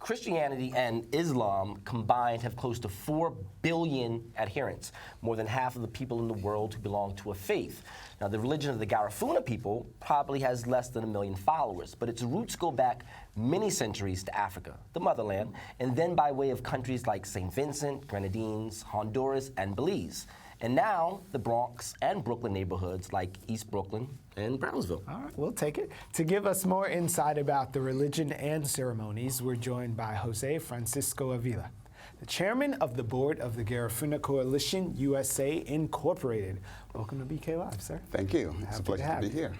Christianity and Islam combined have close to 4 billion adherents, more than half of the people in the world who belong to a faith. Now, the religion of the Garifuna people probably has less than 1 million followers, but its roots go back many centuries to Africa, the motherland, and then by way of countries like St. Vincent, Grenadines, Honduras, and Belize. And now, the Bronx and Brooklyn neighborhoods like East Brooklyn and Brownsville. All right, we'll take it. To give us more insight about the religion and ceremonies, we're joined by Jose Francisco Avila, the chairman of the board of the Garifuna Coalition USA Incorporated. Welcome to BK Live, sir. Thank you. It's a pleasure to be here.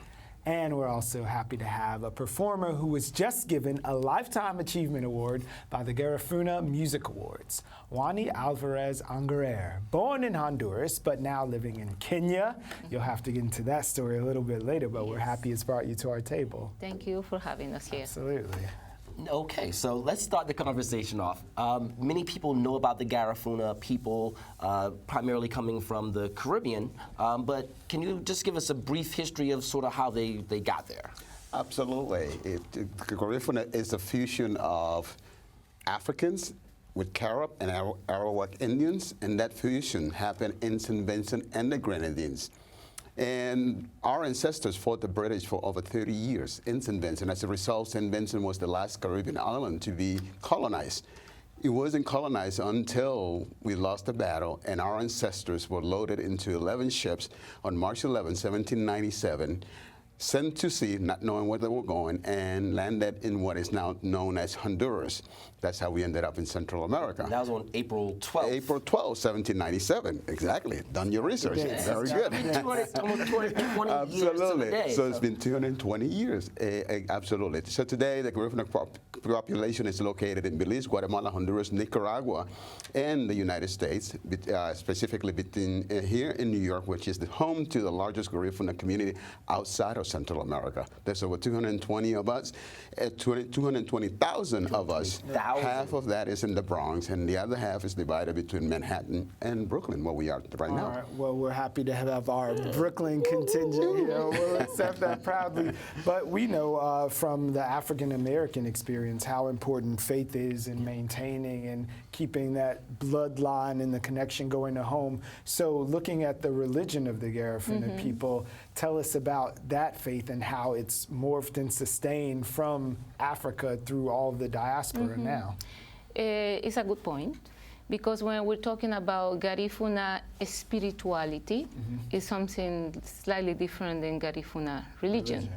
And we're also happy to have a performer who was just given a Lifetime Achievement Award by the Garifuna Music Awards, Wanny Alvarez Angerer. Born in Honduras, but now living in Kenya. You'll have to get into that story a little bit later, but we're happy it's brought you to our table. Thank you for having us here. Absolutely. Okay, so let's start the conversation off. Many people know about the Garifuna people, primarily coming from the Caribbean, but can you just give us a brief history of sort of how they got there? Absolutely. Garifuna is a fusion of Africans with Carib and Arawak Indians, and that fusion happened in St. Vincent and the Grenadines. And our ancestors fought the British for over 30 years in St. Vincent. As a result, St. Vincent was the last Caribbean island to be colonized. It wasn't colonized until we lost the battle, and our ancestors were loaded into 11 ships on March 11, 1797, sent to sea, not knowing where they were going, and landed in what is now known as Honduras. That's how we ended up in Central America. That was on April 12th. April 12, 1797. Exactly. Done your research. Yes. Very good. Almost 220 years to the day. So it's been 220 years. Absolutely. So today, the Garifuna population is located in Belize, Guatemala, Honduras, Nicaragua, and the United States, specifically between here in New York, which is the home to the largest Garifuna community outside of Central America. There's over 220 of us, 220,000 of us. Half of that is in the Bronx, and the other half is divided between Manhattan and Brooklyn, where we are right now. All right. Well, we're happy to have our Brooklyn contingent here. We'll accept that proudly. But we know from the African-American experience how important faith is in maintaining and keeping that bloodline and the connection going to home. So looking at the religion of the Garifuna people, tell us about that faith and how it's morphed and sustained from Africa through all of the diaspora now. It's a good point, because when we're talking about Garifuna spirituality, it's something slightly different than Garifuna religion.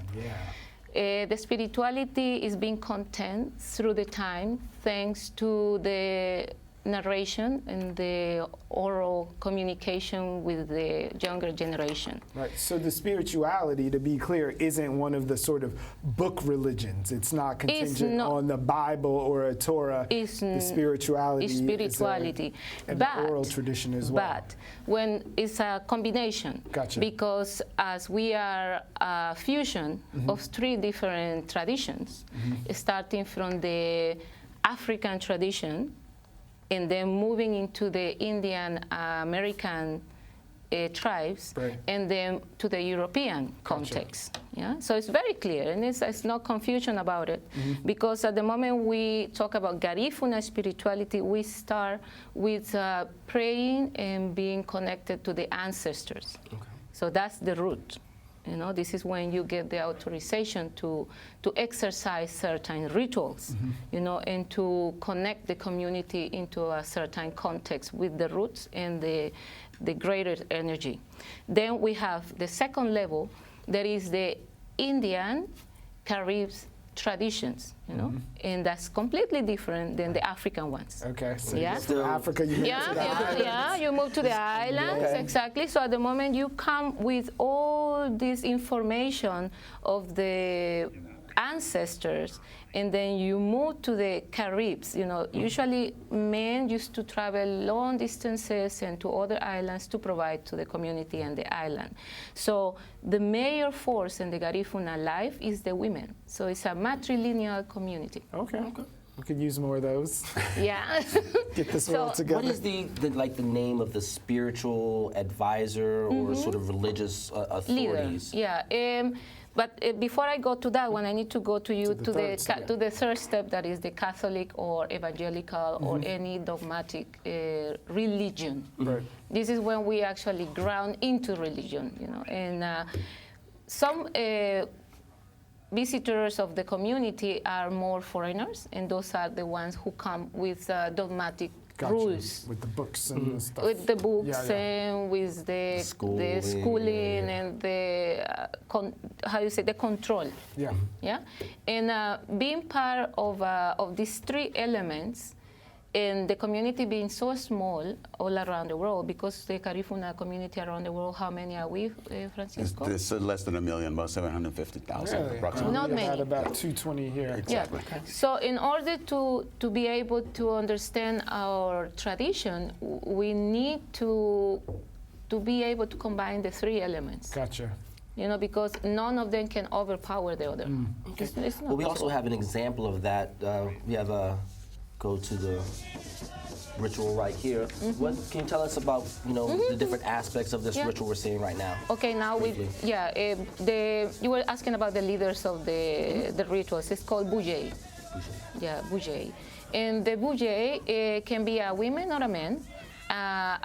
The spirituality is being content through the time thanks to the narration and the oral communication with the younger generation. Right. So the spirituality, to be clear, isn't one of the sort of book religions. It's not contingent on the Bible or a Torah. It's the spirituality is spirituality. An oral tradition as well. But when it's a combination, Gotcha. Because as we are a fusion of 3 different traditions, starting from the African tradition, and then moving into the Indian American tribes, and then to the European context. Yeah? So it's very clear, and it's no confusion about it, because at the moment we talk about Garifuna spirituality, we start with praying and being connected to the ancestors. So that's the root. You know, this is when you get the authorization to exercise certain rituals, you know, and to connect the community into a certain context with the roots and the greater energy. Then we have the second level, that is the Indian Caribbean traditions, you know, and that's completely different than the African ones. Okay, so from Africa, you move to the islands. You move to the islands, exactly. So at the moment you come with all this information of the ancestors, and then you move to the Caribbean. You know, usually men used to travel long distances and to other islands to provide to the community and the island. So the major force in the Garifuna life is the women. So it's a matrilineal community. Okay. We could use more of those. Yeah. Get this world together. What is the name of the spiritual advisor or sort of religious authorities? Leader. Yeah. But before I go to that one, I need to go to you To the third step. to the third step, that is the Catholic or evangelical or any dogmatic religion. Right. This is when we actually ground into religion, you know. And some visitors of the community are more foreigners, and those are the ones who come with dogmatic Gotcha. rules. With the books and the stuff. With the books Yeah, yeah. and with the Schooling, schooling and the the control. Yeah. Yeah, and being part of these three elements, and the community being so small all around the world, because the Garifuna community around the world, how many are we, Francisco? It's less than 1 million, about 750,000 Really? approximately. Not We many. had about 220 here. Exactly. Yeah. So in order to be able to understand our tradition, we need to be able to combine the three elements. Gotcha. You know, because none of them can overpower the other. It's not Well, we also possible. have an example of that. We have go to the ritual right here. What can you tell us about, you know, the different aspects of this Yeah. ritual we're seeing right now? Okay, now we, Briefly. you were asking about the leaders of the rituals. It's called Bougie. Yeah, Bougie. And the Bougie can be a woman or a man,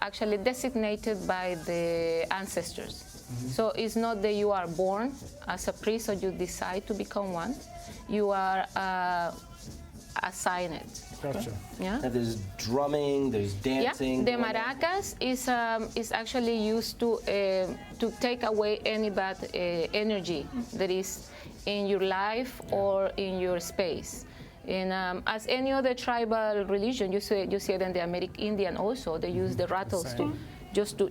actually designated by the ancestors. So it's not that you are born as a priest or you decide to become one. You are assigned. Gotcha. Yeah. Now, there's drumming, there's dancing. Yeah, the maracas is actually used to take away any bad energy that is in your life or in your space. And as any other tribal religion, you see it in the American Indian also. They use the rattles to Same. just to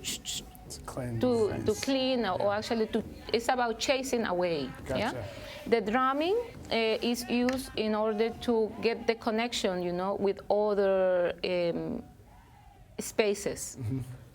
Cleanse. to clean or actually it's about chasing away. Yeah. Gotcha. The drumming is used in order to get the connection, you know, with other spaces.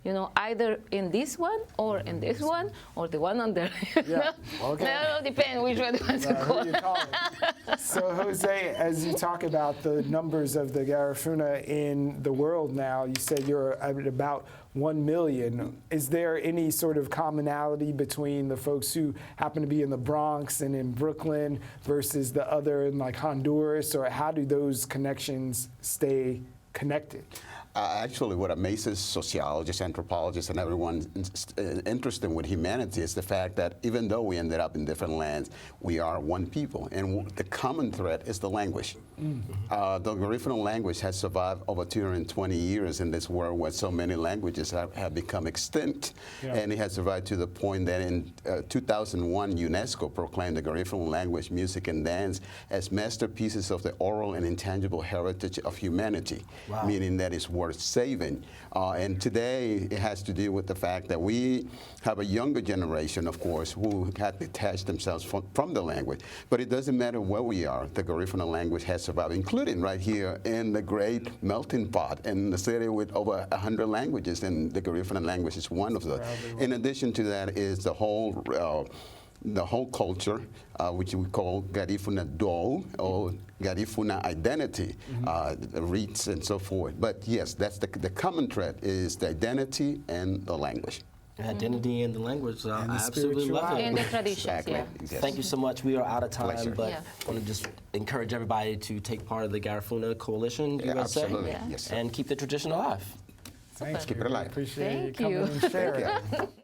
You know, either in this one or in this one or the one under. Yeah, okay. That will depend which one you want to Who call. you call it. So Jose, as you talk about the numbers of the Garifuna in the world now, you said you're at about 1 million. Is there any sort of commonality between the folks who happen to be in the Bronx and in Brooklyn versus the other in like Honduras, or how do those connections stay connected? Actually, what amazes sociologists, anthropologists, and everyone interested with humanity is the fact that even though we ended up in different lands, we are one people. And the common thread is the language. The Garifuna language has survived over 220 years in this world where so many languages have become extinct. Yeah. And it has survived to the point that in 2001, UNESCO proclaimed the Garifuna language, music, and dance as masterpieces of the oral and intangible heritage of humanity, meaning that it's worth saving. And today it has to do with the fact that we have a younger generation, of course, who have detached themselves from the language. But it doesn't matter where we are, the Garifuna language has survived, including right here in the great melting pot in the city with over 100 languages, and the Garifuna language is one of them. In addition to that is the whole culture, which we call Garifuna Do or Garifuna identity, the rites and so forth. But yes, that's the common thread is the identity and the language. Identity and the language. I And the absolutely love spirituality. it. And the traditions, Exactly. yeah. Yes. Thank you so much. We are out of time, Pleasure. but Yeah. I want to just encourage everybody to take part of the Garifuna Coalition Yeah, USA absolutely. Yeah. Yes, sir. and keep the tradition alive. Thanks. Keep it alive. Appreciate Thank you coming you. and sharing. Thank you.